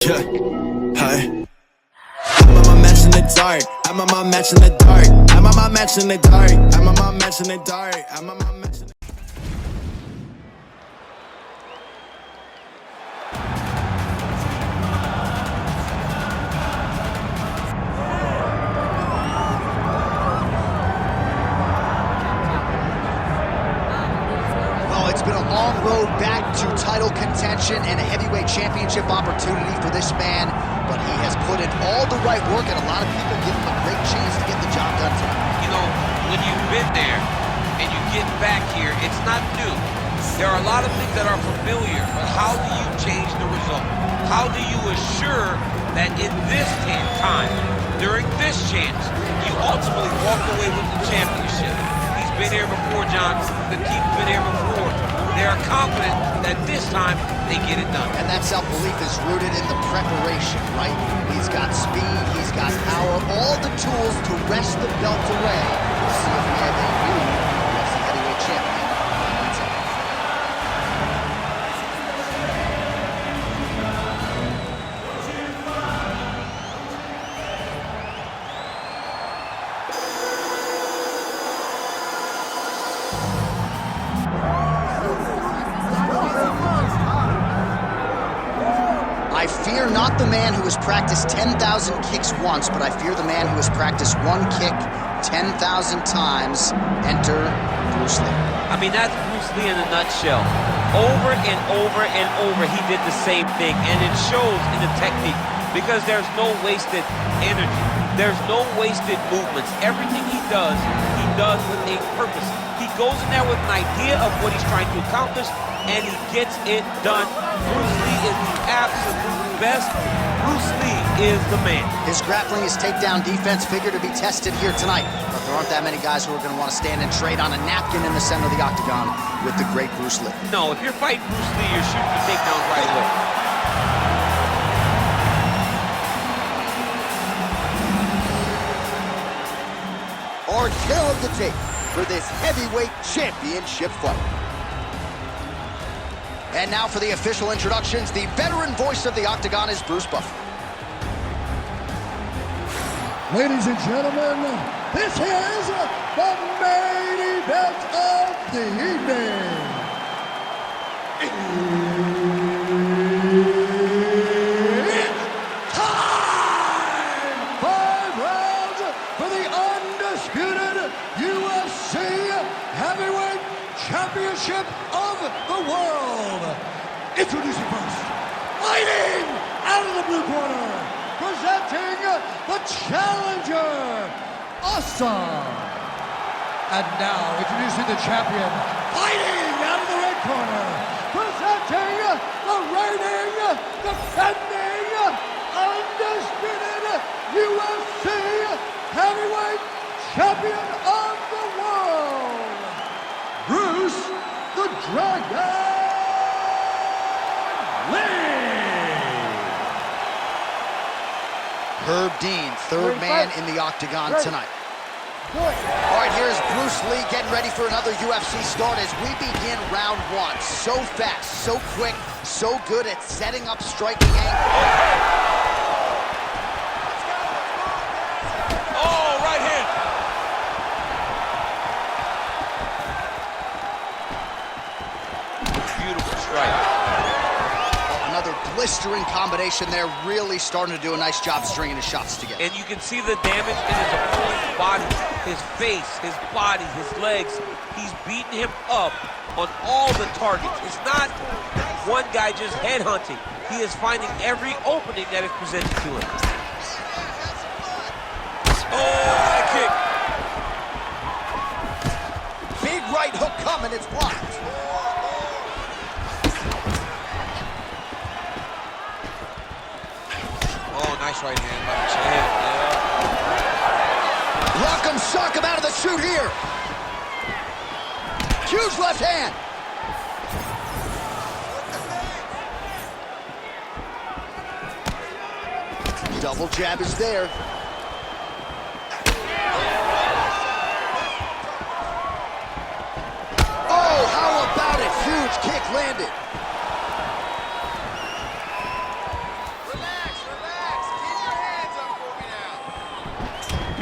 Yeah, hi. I'm on my match in the dark. I'm on my match in the dark. I'm on my match in the dark. I'm on my match in the dark. I'm on my match in the It's been a long road back to title contention and a heavyweight championship opportunity for this man, but he has put in all the right work, and a lot of people give him a great chance to get the job done today. You know, when you've been there and you get back here, it's not new. There are a lot of things that are familiar, but how do you change the result? How do you assure that in this time, during this chance, you ultimately walk away with the championship? He's been here before, John. The team's been here before. They are confident that this time they get it done. And that self-belief is rooted in the preparation, right? He's got speed, he's got power, all the tools to wrest the belt away. We'll see if we have a new UFC heavyweight champion. I fear not the man who has practiced 10,000 kicks once, but I fear the man who has practiced one kick 10,000 times. Enter Bruce Lee. I mean, that's Bruce Lee in a nutshell. Over and over and over, he did the same thing, and it shows in the technique because there's no wasted energy. There's no wasted movements. Everything he does with a purpose. He goes in there with an idea of what he's trying to accomplish, and he gets it done. Bruce Lee is the absolute best. Bruce Lee is the man. His grappling, his takedown defense figure to be tested here tonight. But there aren't that many guys who are going to want to stand and trade on a napkin in the center of the octagon with the great Bruce Lee. No, if you're fighting Bruce Lee, you're shooting for takedowns right away. Our tale of the tape for this heavyweight championship fight. And now for the official introductions, the veteran voice of the Octagon is Bruce Buffer. Ladies and gentlemen, this is the main event of the evening. It's time! 5 rounds for the undisputed UFC Heavyweight Championship of the world. Introducing first, fighting out of the blue corner, presenting the challenger, Awesome. And now introducing the champion, fighting out of the red corner, presenting the reigning, defending, undisputed UFC Heavyweight Champion of the world, Bruce the Dragon Lee. Herb Dean, third man in the Octagon tonight. All right, here's Bruce Lee getting ready for another UFC start as we begin round one. So fast, so quick, so good at setting up striking angles. Oh, right hand. Beautiful strike. Another blistering combination there, really starting to do a nice job stringing his shots together. And you can see the damage in his opponent's body, his face, his body, his legs. He's beating him up on all the targets. It's not one guy just headhunting. He is finding every opening that is presented to him. Oh, that kick. Big right hook coming, it's blocked. Oh, nice right hand by the champ. Yeah. Lock him, shock him out of the chute here. Huge left hand. Double jab is there. Oh, how about it? Huge kick landed.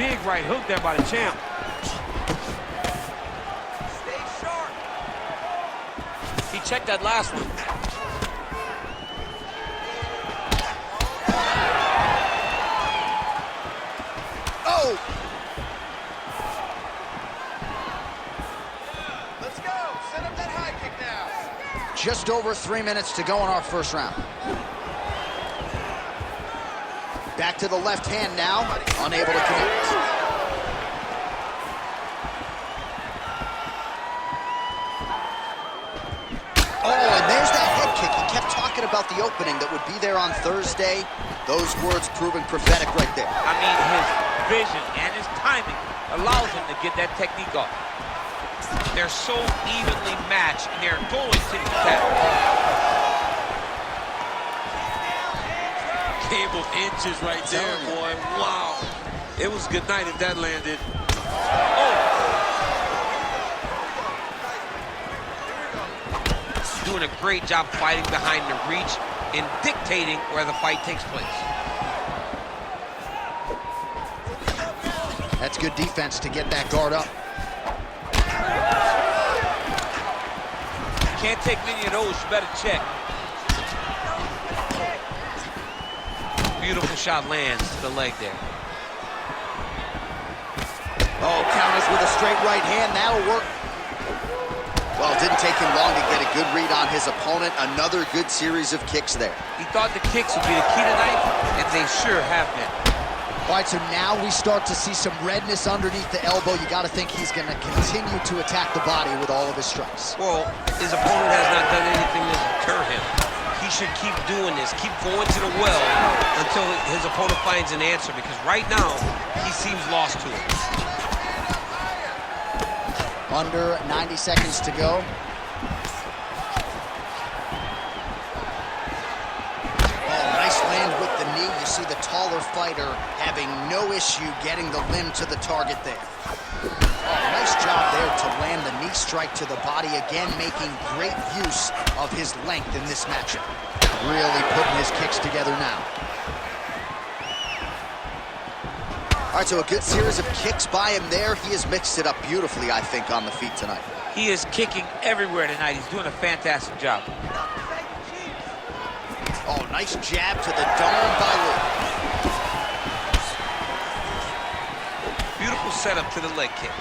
big right hook there by the champ. Stay sharp. He checked that last one. Oh! Let's go. Set up that high kick now. Just over 3 minutes to go in our first round. Back to the left hand now, unable to connect. Oh, and there's that head kick. He kept talking about the opening that would be there on Thursday. Those words proving prophetic right there. I mean, his vision and his timing allows him to get that technique off. They're so evenly matched, and they're going to the tap. Game of inches right there, boy. Wow. It was good night if that landed. Oh! Doing a great job fighting behind the reach and dictating where the fight takes place. That's good defense to get that guard up. Can't take many of those, you better check. Beautiful shot lands to the leg there. Oh, counters with a straight right hand, that'll work. Well, it didn't take him long to get a good read on his opponent. Another good series of kicks there. He thought the kicks would be the key tonight, and they sure have been. All right, so now we start to see some redness underneath the elbow. You got to think he's going to continue to attack the body with all of his strikes. Well, his opponent has not done anything to deter him. He should keep doing this, keep going to the well until his opponent finds an answer, because right now, he seems lost to it. Under 90 seconds to go. Oh, nice land with the knee. You see the taller fighter having no issue getting the limb to the target there. Oh, nice job there to land the knee strike to the body, again making great use of his length in this matchup. Really putting his kicks together now. All right, so a good series of kicks by him there. He has mixed it up beautifully, I think, on the feet tonight. He is kicking everywhere tonight. He's doing a fantastic job. Oh, nice jab to the dome by Lee. Beautiful setup to the leg kick.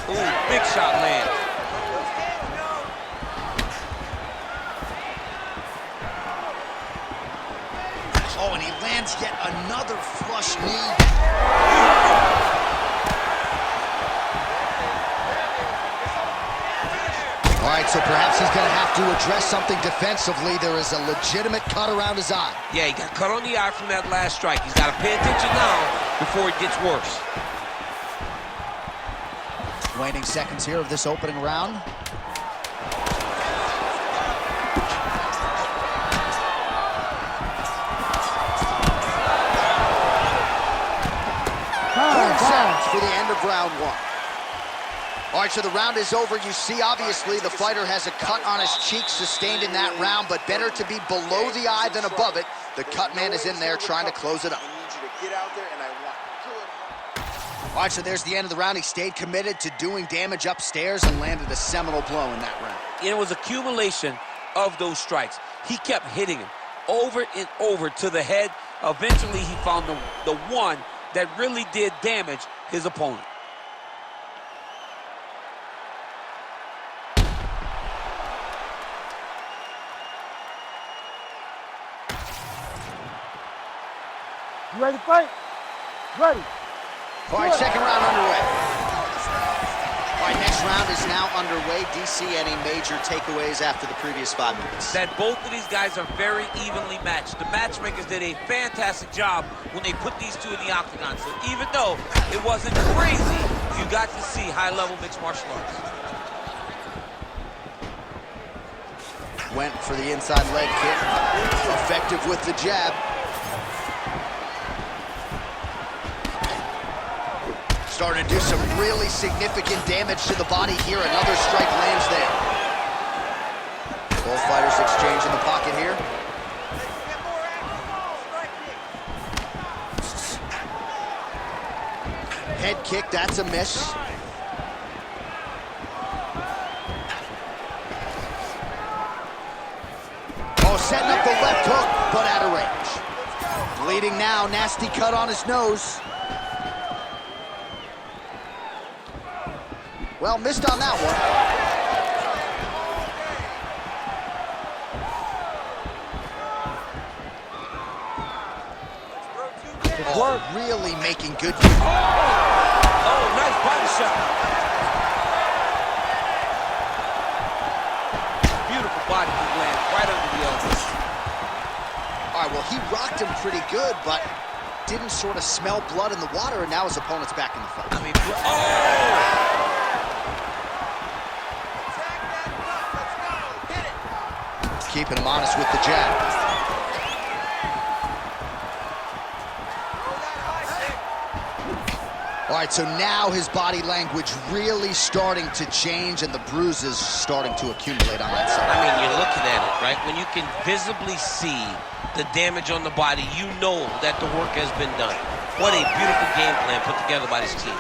Ooh, big shot land. Oh, and he lands yet another flush knee. All right, so perhaps he's going to have to address something defensively. There is a legitimate cut around his eye. Yeah, he got cut on the eye from that last strike. He's got to pay attention now before it gets worse. Waning seconds here of this opening round. For the end of round one. All right, so the round is over. You see, obviously, the fighter has a cut on his cheek sustained in that round, but better to be below the eye than above it. The cut man is in there trying to close it up. All right, so there's the end of the round. He stayed committed to doing damage upstairs and landed a seminal blow in that round. It was accumulation of those strikes. He kept hitting him over and over to the head. Eventually, he found the one that really did damage his opponent. You ready to fight? Ready. All right, second round underway. All right, next round is now underway. DC, any major takeaways after the previous 5 minutes? That both of these guys are very evenly matched. The matchmakers did a fantastic job when they put these two in the octagon. So even though it wasn't crazy, you got to see high-level mixed martial arts. Went for the inside leg kick. Effective with the jab. Starting to do some really significant damage to the body here. Another strike lands there. Both fighters exchange in the pocket here. kick, that's a miss. Oh, setting up the left hook, but out of range. Bleeding now, nasty cut on his nose. Well, missed on that one. Oh, really making good use. Oh, nice body shot. Beautiful body kick lands right under the elbow. All right, well, he rocked him pretty good, but didn't sort of smell blood in the water, and now his opponent's back in the fight. I mean, oh! Keeping him honest with the jab. All right, so now his body language really starting to change and the bruises starting to accumulate on that side. I mean, you're looking at it, right? When you can visibly see the damage on the body, you know that the work has been done. What a beautiful game plan put together by this team.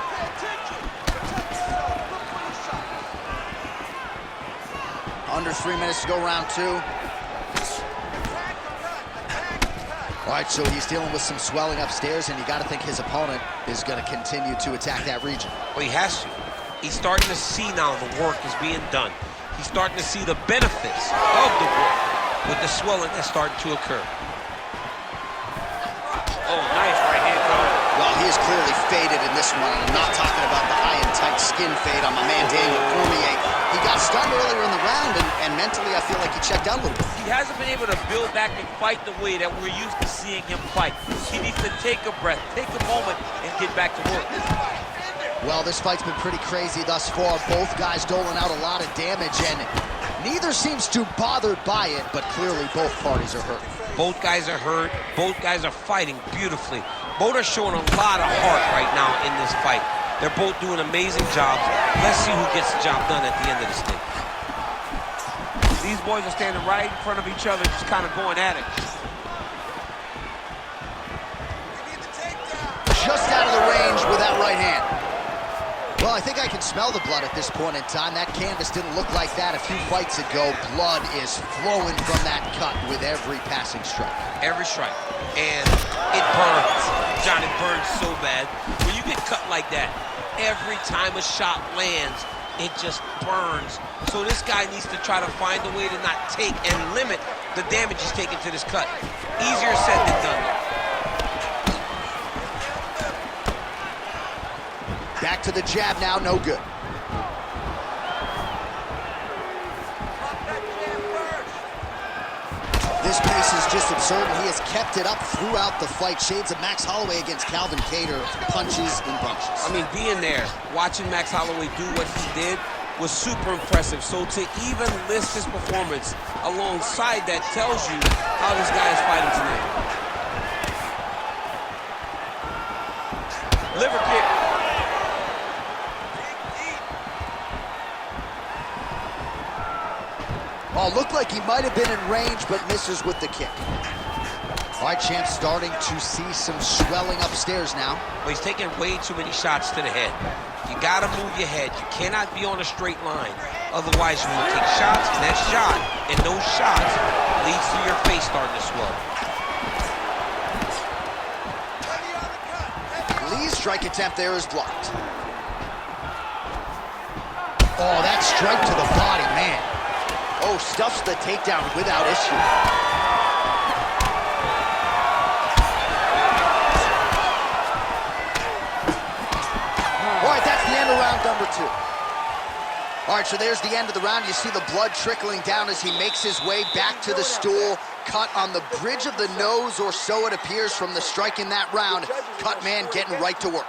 Under 3 minutes to go, round 2. All right, so he's dealing with some swelling upstairs, and you got to think his opponent is going to continue to attack that region. Well, he has to. He's starting to see now the work is being done. He's starting to see the benefits of the work with the swelling that's starting to occur. Oh, nice right hand counter. Well, he is clearly faded in this one. I'm not talking about the high and tight skin fade on my man Daniel Cormier. He got stunned earlier in the round, and mentally I feel like he checked out a little bit. He hasn't been able to build back and fight the way that we're used to seeing him fight. He needs to take a breath, take a moment, and get back to work. Well, this fight's been pretty crazy thus far. Both guys doling out a lot of damage, and neither seems too bothered by it, but clearly both parties are hurt. Both guys are hurt. Both guys are fighting beautifully. Both are showing a lot of heart right now in this fight. They're both doing amazing jobs. Let's see who gets the job done at the end of this thing. These boys are standing right in front of each other, just kind of going at it. Just out of the range with that right hand. Well, I think I can smell the blood at this point in time. That canvas didn't look like that a few fights ago. Blood is flowing from that cut with every passing strike. Every strike. And it burns. John, it burns so bad. When you get cut like that, every time a shot lands, it just burns. So this guy needs to try to find a way to not take and limit the damage he's taking to this cut. Easier said than done. Back to the jab now, no good. This pace is just absurd, and he has kept it up throughout the fight. Shades of Max Holloway against Calvin Cater, punches and bunches. I mean, being there, watching Max Holloway do what he did was super impressive. So to even list his performance alongside that tells you how this guy is fighting tonight. Liver kick. Oh, looked like he might have been in range, but misses with the kick. All right, champ starting to see some swelling upstairs now. Well, he's taking way too many shots to the head. You gotta move your head. You cannot be on a straight line. Otherwise, you will take shots, and that shot, and those shots leads to your face starting to swell. Lee's strike attempt there is blocked. Oh, that strike to the body, man. Oh, stuffs the takedown without issue. All right, that's the end of round number 2. All right, so there's the end of the round. You see the blood trickling down as he makes his way back to the stool. Cut on the bridge of the nose, or so it appears from the strike in that round. Cut man getting right to work.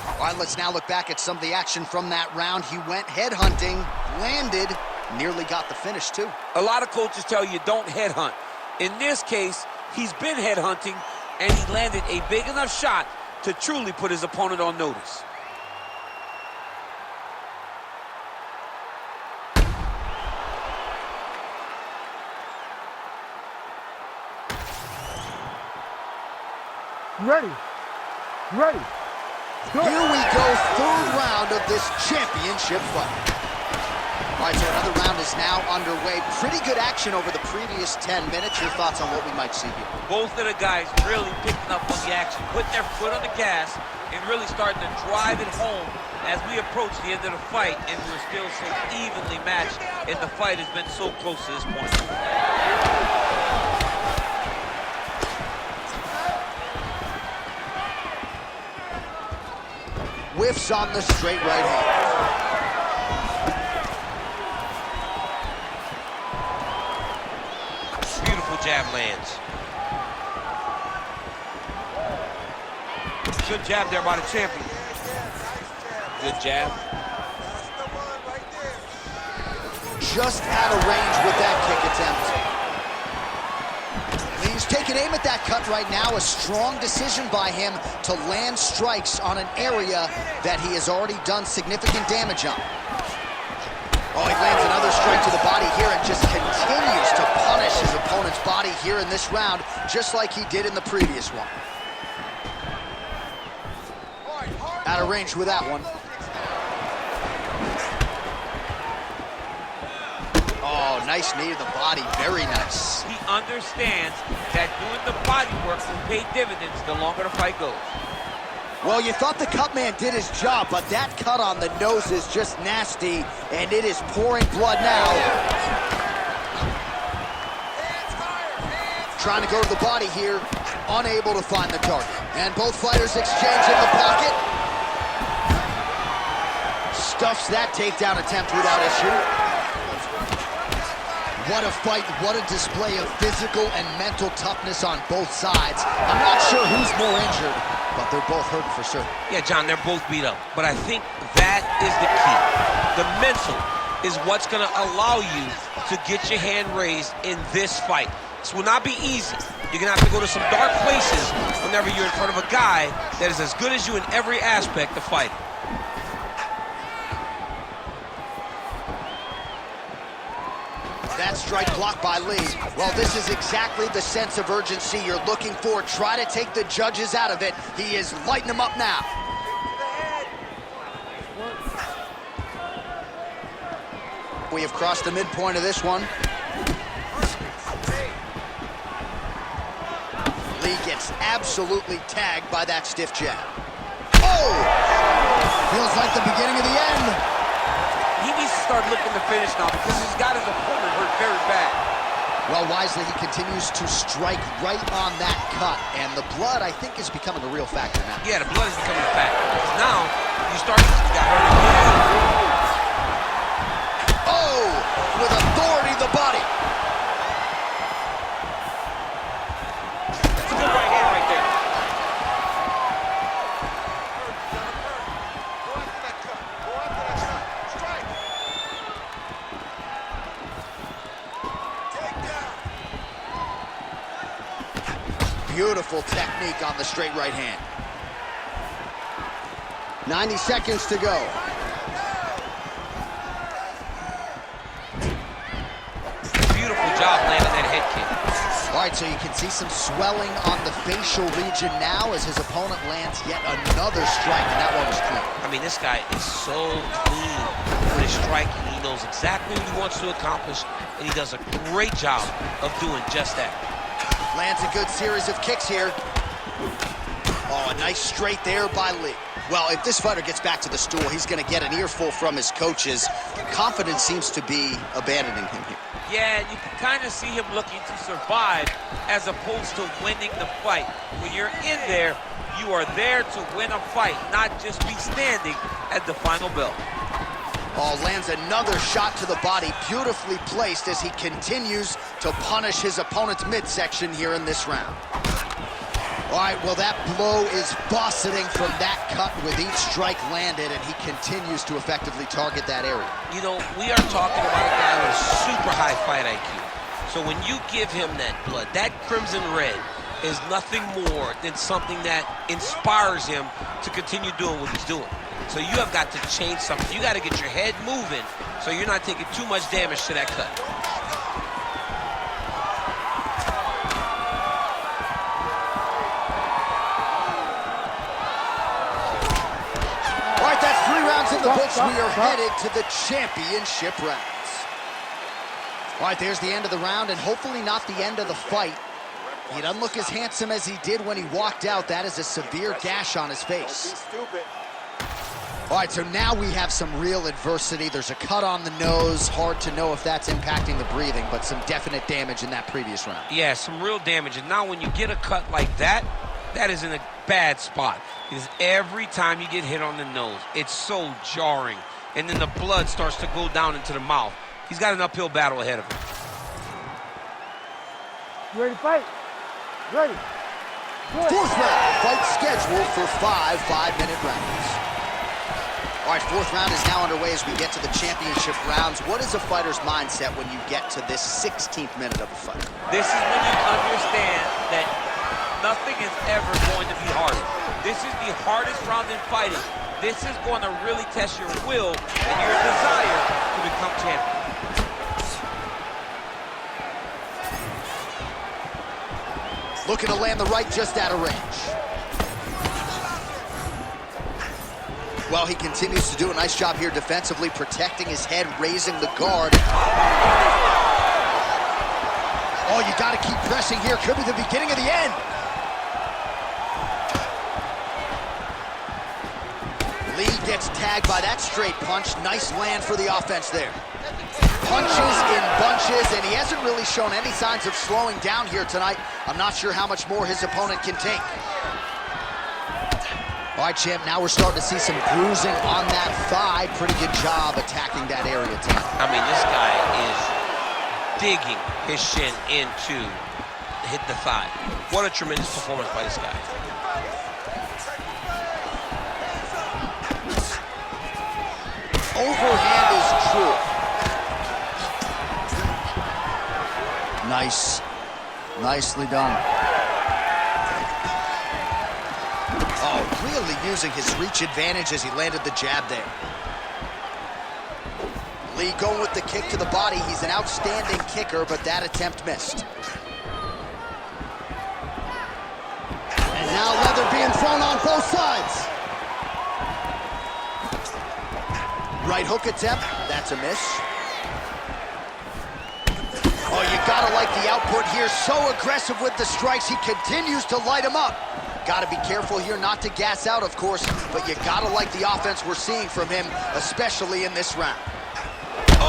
All right, let's now look back at some of the action from that round. He went headhunting, landed, nearly got the finish, too. A lot of coaches tell you don't headhunt. In this case, he's been headhunting, and he landed a big enough shot to truly put his opponent on notice. You ready? You ready? Here we go, third round of this championship fight. All right, so another round is now underway. Pretty good action over the previous 10 minutes. Your thoughts on what we might see here? Both of the guys really picking up on the action, putting their foot on the gas, and really starting to drive it home as we approach the end of the fight, and we're still so evenly matched, and the fight has been so close to this point. Whiffs on the straight right hand. Beautiful jab lands. Good jab there by the champion. Good jab. Just out of range with that kick attempt. He's taking aim at that cut right now. A strong decision by him to land strikes on an area that he has already done significant damage on. Oh, he lands another strike to the body here and just continues to punish his opponent's body here in this round, just like he did in the previous one. Out of range with that one. Oh, nice knee to the body, very nice. He understands that doing the body work will pay dividends the longer the fight goes. Well, you thought the cut man did his job, but that cut on the nose is just nasty, and it is pouring blood now. Trying to go to the body here, unable to find the target. And both fighters exchange in the pocket. Stuffs that takedown attempt without issue. What a fight, what a display of physical and mental toughness on both sides. I'm not sure who's more injured, but they're both hurt for certain. Yeah, John, they're both beat up. But I think that is the key. The mental is what's going to allow you to get your hand raised in this fight. This will not be easy. You're going to have to go to some dark places whenever you're in front of a guy that is as good as you in every aspect of fighting. That strike blocked by Lee. Well, this is exactly the sense of urgency you're looking for. Try to take the judges out of it. He is lighting them up now. We have crossed the midpoint of this one. Lee gets absolutely tagged by that stiff jab. Oh! Feels like the beginning of the end. He needs to start looking to finish now because he's got his opponent hurt very bad. Well, wisely, he continues to strike right on that cut, and the blood, I think, is becoming a real factor now. Yeah, the blood is becoming a factor. Now, you start to get hurt again. Oh! With authority to the body. That's a good right hand right there. Beautiful technique on the straight right hand. 90 seconds to go. Beautiful job landing that head kick. All right, so you can see some swelling on the facial region now as his opponent lands yet another strike, and that one was clean. I mean, this guy is so clean with his striking. He knows exactly what he wants to accomplish, and he does a great job of doing just that. Lands a good series of kicks here. Oh, a nice straight there by Lee. Well, if this fighter gets back to the stool, he's going to get an earful from his coaches. Confidence seems to be abandoning him here. Yeah, you can kind of see him looking to survive as opposed to winning the fight. When you're in there, you are there to win a fight, not just be standing at the final bell. Oh, lands another shot to the body, beautifully placed as he continues to punish his opponent's midsection here in this round. All right, well, that blow is bossing from that cut with each strike landed, and he continues to effectively target that area. You know, we are talking about a guy with a super high fight IQ. So when you give him that blood, that crimson red is nothing more than something that inspires him to continue doing what he's doing. So you have got to change something. You got to get your head moving so you're not taking too much damage to that cut. the books, we are headed to the championship rounds. All right, there's the end of the round, and hopefully not the end of the fight. He doesn't look as handsome as he did when he walked out. That is a severe gash on his face. All right, so now we have some real adversity. There's a cut on the nose. Hard to know if that's impacting the breathing, but some definite damage in that previous round. Yeah, some real damage. And now when you get a cut like that, that is in a bad spot. Because every time you get hit on the nose, it's so jarring. And then the blood starts to go down into the mouth. He's got an uphill battle ahead of him. You ready to fight? Ready. Fourth round, fight scheduled for 5 5-minute rounds. All right, fourth round is now underway as we get to the championship rounds. What is a fighter's mindset when you get to this 16th minute of a fight? This is when you understand that nothing is ever going to be harder. This is the hardest round in fighting. This is going to really test your will and your desire to become champion. Looking to land the right just out of range. Well, he continues to do a nice job here defensively, protecting his head, raising the guard. Oh, you got to keep pressing here. Could be the beginning of the end. Lee gets tagged by that straight punch. Nice land for the offense there. Punches in bunches, and he hasn't really shown any signs of slowing down here tonight. I'm not sure how much more his opponent can take. All right, champ, now we're starting to see some bruising on that thigh. Pretty good job attacking that area tonight. I mean, this guy is digging his shin into hit the thigh. What a tremendous performance by this guy. Overhand is true. Nice. Nicely done. Oh, really using his reach advantage as he landed the jab there. Lee going with the kick to the body. He's an outstanding kicker, but that attempt missed. And now leather being thrown on both sides. Right hook attempt, that's a miss. Oh, you gotta like the output here. So aggressive with the strikes. He continues to light him up. Gotta be careful here not to gas out, of course, but you gotta like the offense we're seeing from him, especially in this round. Oh!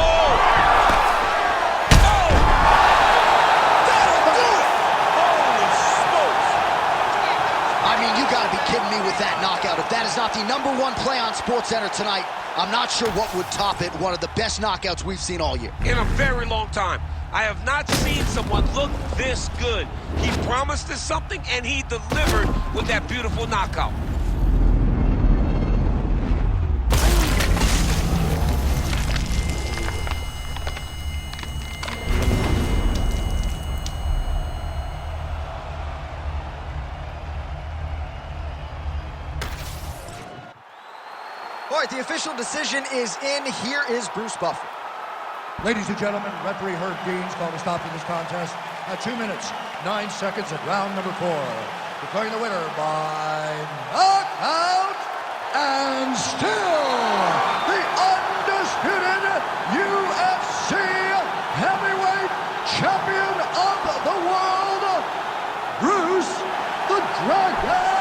I mean, you gotta be kidding me with that knockout. If that is not the #1 play on SportsCenter tonight, I'm not sure what would top it. One of the best knockouts we've seen all year. In a very long time. I have not seen someone look this good. He promised us something, and he delivered with that beautiful knockout. All right, the official decision is in. Here is Bruce Buffer. Ladies and gentlemen, referee Herb Dean's called a stop to this contest at 2 minutes, 9 seconds at round number 4. Declaring the winner by knockout and still the undisputed UFC heavyweight champion of the world, Bruce the Dragon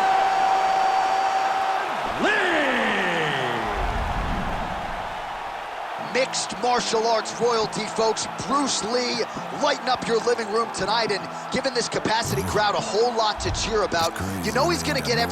Lee. Mixed martial arts royalty, folks. Bruce Lee lighting up your living room tonight and giving this capacity crowd a whole lot to cheer about. You know he's going to get every